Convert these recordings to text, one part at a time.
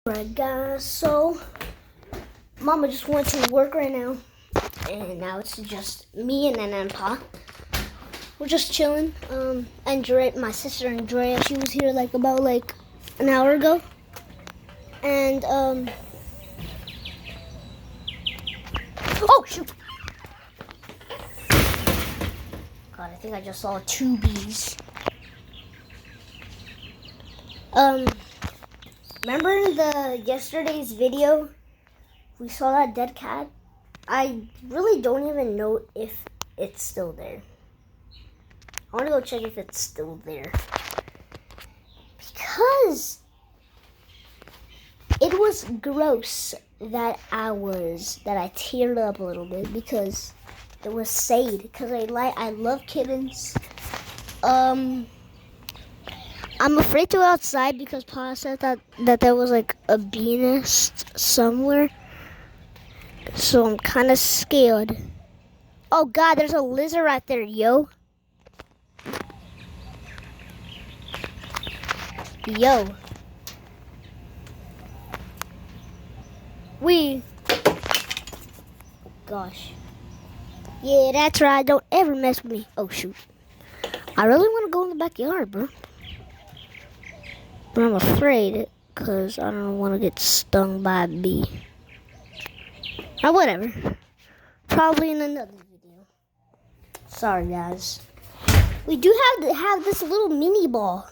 Alright guys, so Mama just went to work right now, and now it's just me and then Pa. We're just chilling. Andrea, my sister Andrea, she was here about an hour ago, and oh shoot! God, I think I just saw 2 bees. Remember in yesterday's video, we saw that dead cat? I really don't even know if it's still there. I want to go check if it's still there. Because it was gross that I teared up a little bit because it was saayy. Because I love kittens. I'm afraid to go outside because Pa said that there was a bee nest somewhere. So I'm kind of scared. Oh God, there's a lizard right there, yo. Yo. Oh gosh. Yeah, that's right. Don't ever mess with me. Oh shoot. I really want to go in the backyard, bro. But I'm afraid because I don't want to get stung by a bee. Or whatever. Probably in another video. Sorry, guys. We do have this little mini ball.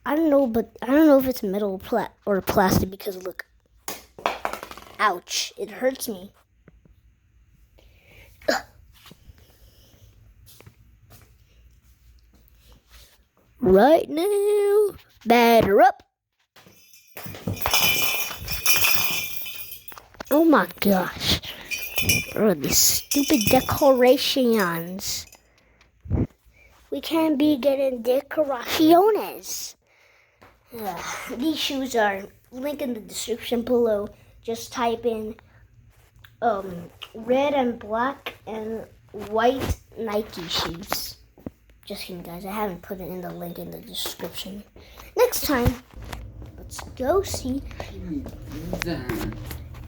I don't know if it's metal or plastic because look. Ouch. It hurts me. Ugh. Right now, batter up. Oh my gosh. Oh, these stupid decorations. We can't be getting decoraciones. These shoes are linked in the description below. Just type in red and black and white Nike shoes. Just kidding, guys. I haven't put it in the link in the description. Next time, let's go see.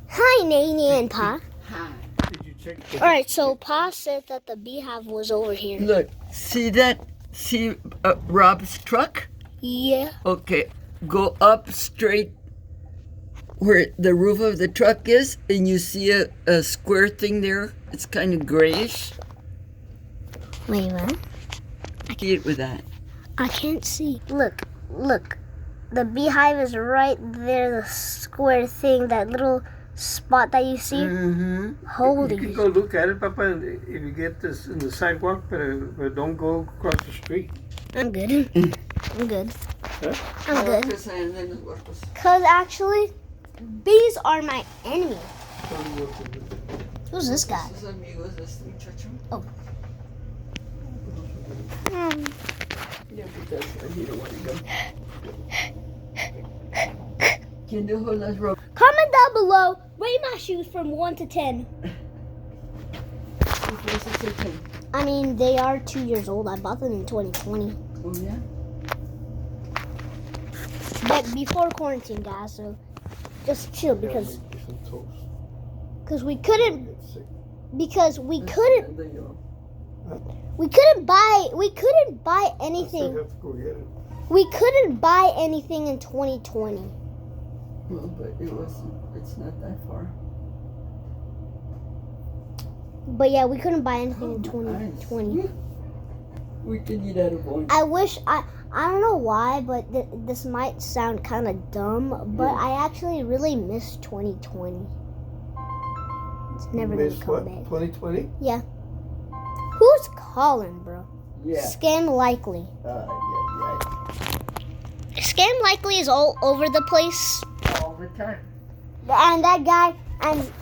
Hi, Nene and Pa. Hi. Did you check? Alright, so Pa said that the beehive was over here. Look, see that? See Rob's truck? Yeah. Okay, go up straight where the roof of the truck is, and you see a square thing there. It's kind of grayish. Wait, what? See it with that. I can't see. Look. The beehive is right there, the square thing, that little spot that you see. Mm-hmm. Holy. You can go look at it, Papa, if you get this in the sidewalk, but don't go across the street. I'm good. I'm good. Huh? I'm good. Because actually, bees are my enemy. Who's this guy? Oh. Comment down below, rate my shoes from 1 to 10. I mean, they are 2 years old. I bought them in 2020. Oh, yeah? But before quarantine, guys, so just chill because we couldn't buy anything. We couldn't buy anything in 2020. Well, but it's not that far. But yeah, we couldn't buy anything in 2020. We could eat out of one. I don't know why, but this might sound kind of dumb, but I actually really miss 2020. It's never going to come back. 2020? Yeah. Who's calling, bro? Yeah. Scam Likely. Yeah. Scam Likely is all over the place. All the time. And that guy, and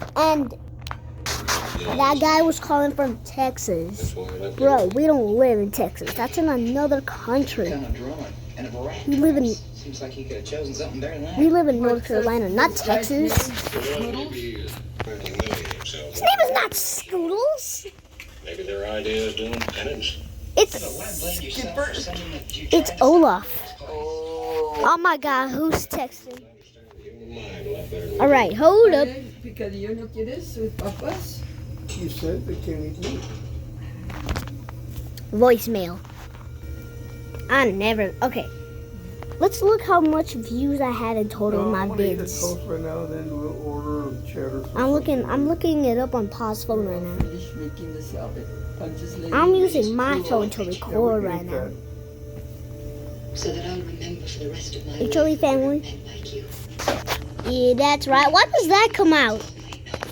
that guy was calling from Texas. Bro, we don't live in Texas. That's in another country. We live in North Carolina, not Texas. His name is not Scoodles. Maybe their idea is doing penance. It's Olaf. Oh my God, who's texting? mind a lot better than we All right, hold up. Picadillo no quieres with papas? You said they can't eat meat. Voicemail. I never. Okay. Let's look how much views I had in total in my I'm gonna eat a vids. toast right now, then we'll order cheddar. I'm looking it up on Pa's phone right now. Finish making the salad. I'm just letting I'm you using my cool phone off. to record right now. So that I'll remember for the rest of my HLE life family. and like you. Yeah, that's right. Why does that come out?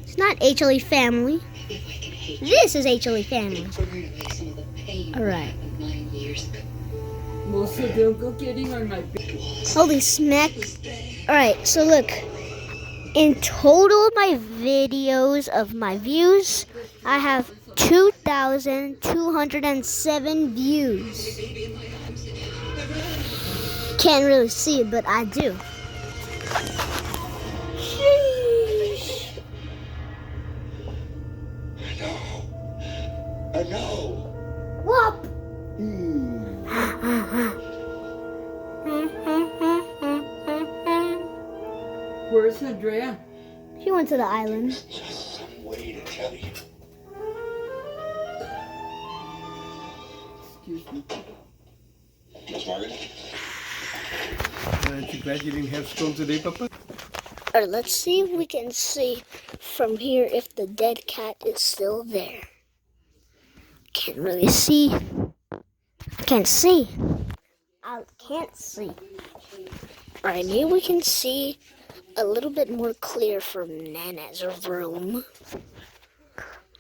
It's not HLE family. If I can hate This is HLE family. you, burn away some of the pain All right. of 9 years ago. Most of them go getting on my Holy smack. Alright, so look. In total, my videos of my views, I have 2,207 views. Can't really see it, but I do. Sheesh. I know. Whoop. Where's Andrea? She went to the island. Just some way to tell you. Excuse me. Miss Margaret? Aren't you glad you didn't have school today, Papa? Alright, let's see if we can see from here if the dead cat is still there. Can't really see. Can't see. I can't see. Alright, maybe we can see a little bit more clear from Nana's room.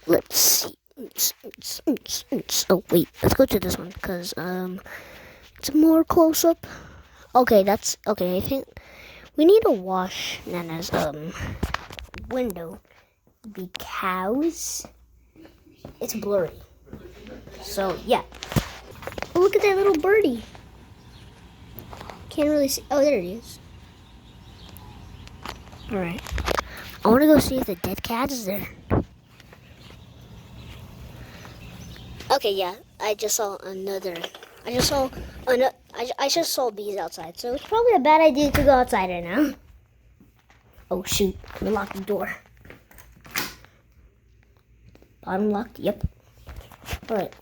Let's see. Oh wait, let's go to this one because it's more close up. Okay, that's okay. I think we need to wash Nana's window because it's blurry. So yeah. Oh, look at that little birdie. Can't really see. Oh, there it is. All right. I want to go see if the dead cat is there. Okay, yeah. I just saw bees outside. So it's probably a bad idea to go outside right now. Oh shoot! We locked the door. Bottom locked. Yep. All right.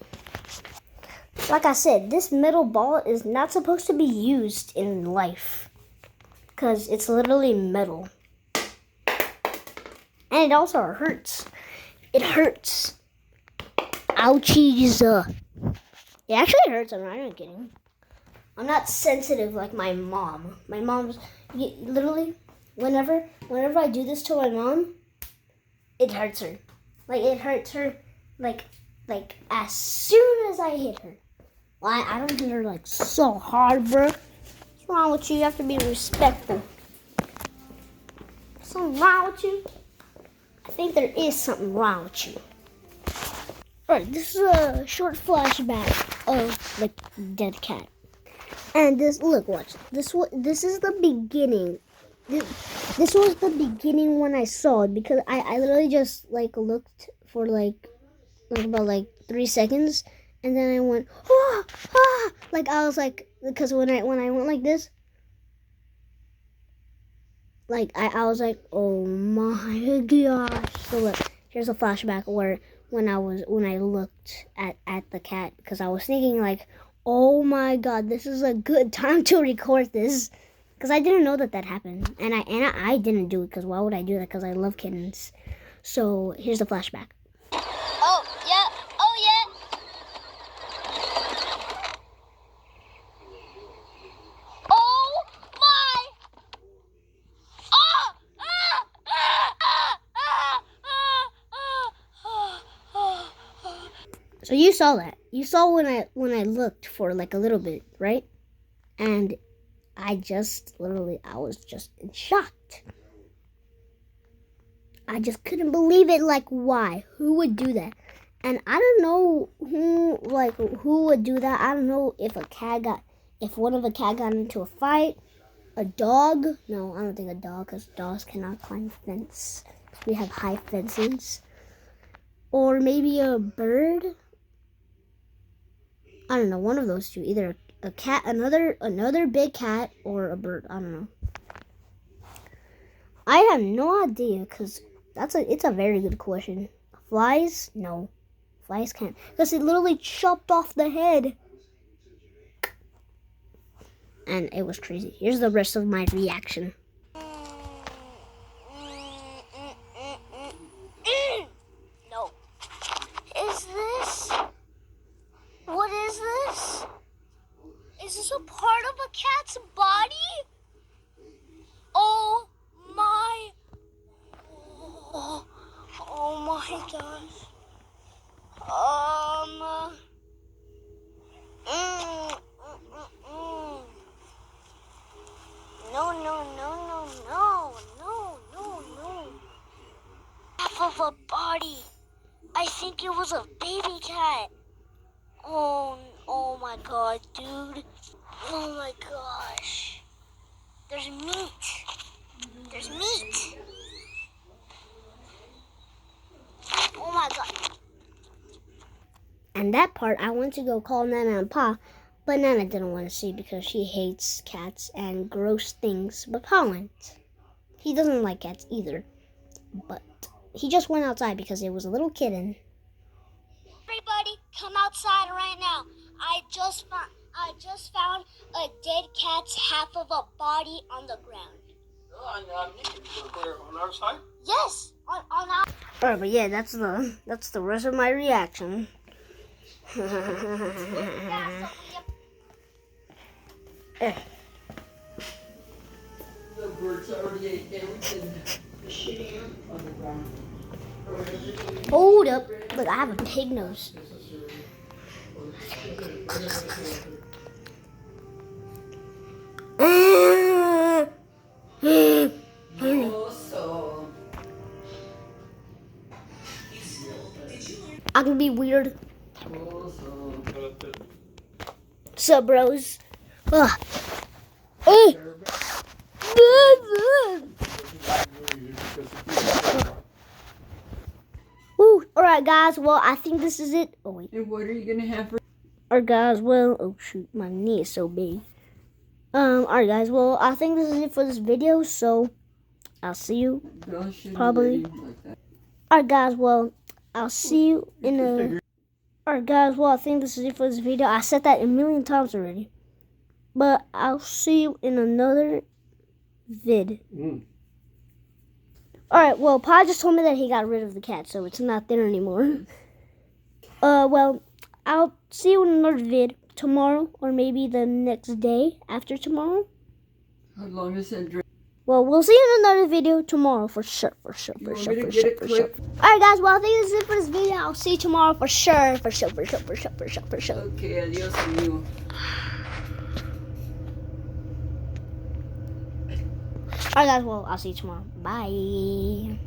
Like I said, this metal ball is not supposed to be used in life because it's literally metal. And it also hurts. It hurts. Ouchies. It actually hurts. I'm not kidding. I'm not sensitive like my mom. My mom's literally whenever I do this to my mom, it hurts her. Like it hurts her like as soon as I hit her. Well, I don't hit her like so hard, bro. What's wrong with you? You have to be respectful. Something wrong with you? I think there is something wrong with you. Alright, this is a short flashback of the dead cat. And this, look, watch. This is the beginning. This was the beginning when I saw it because I literally just like looked for about 3 seconds and then I went like I was like because when I went like this like I was like, oh my gosh. So look, here's a flashback where when I looked at the cat because I was thinking like, oh my god, this is a good time to record this because I didn't know that happened and I didn't do it because why would I do that? Because I love kittens. So here's the flashback. Oh yeah. So you saw that. You saw when I looked for like a little bit, right? And I was just in shock. I just couldn't believe it. Like, why? Who would do that? And I don't know who would do that. I don't know if one of a cat got into a fight. A dog? No, I don't think a dog, because dogs cannot climb fence. We have high fences. Or maybe a bird. I don't know, one of those two. Either a cat, another big cat, or a bird. I don't know. I have no idea, because it's a very good question. Flies? No. Flies can't. Because it literally chopped off the head. And it was crazy. Here's the rest of my reaction. No. Is this? What is this? Is this a part of a cat's body? Oh my. Oh my gosh. No. Half of a body. I think it was a baby cat. Oh my god, dude. Oh my gosh. There's meat. There's meat. Oh my god. And that part, I went to go call Nana and Pa, but Nana didn't want to see because she hates cats and gross things. But Pa went. He doesn't like cats either. But he just went outside because it was a little kitten. Everybody, come outside right now. I just found a dead cat's half of a body on the ground. On our side? Yes, on our. Alright, but yeah, that's the rest of my reaction. The birds already ate everything on the ground. Hold up. Look, I have a pig nose. So I can be weird. Sup, bros? Ugh. Woo. Alright, guys. Well, I think this is it. Oh, wait. and what are you gonna have for? Alright, guys. Well, oh, shoot. My knee is so big. Alright, guys. Well, I think this is it for this video. So, I'll see you. Probably. Alright, guys. Well, I'll see you in a... Alright, guys. Well, I think this is it for this video. I said that a million times already. But I'll see you in another vid. Alright, well, Pa just told me that he got rid of the cat, so it's not there anymore. Well, I'll see you in another vid tomorrow, or maybe the next day after tomorrow. How long is that? Well, we'll see you in another video tomorrow for sure. Alright, guys, well, I think this is it for this video. I'll see you tomorrow for sure. Okay, adios, amigo. Alright, guys, well, I'll see you tomorrow. Bye.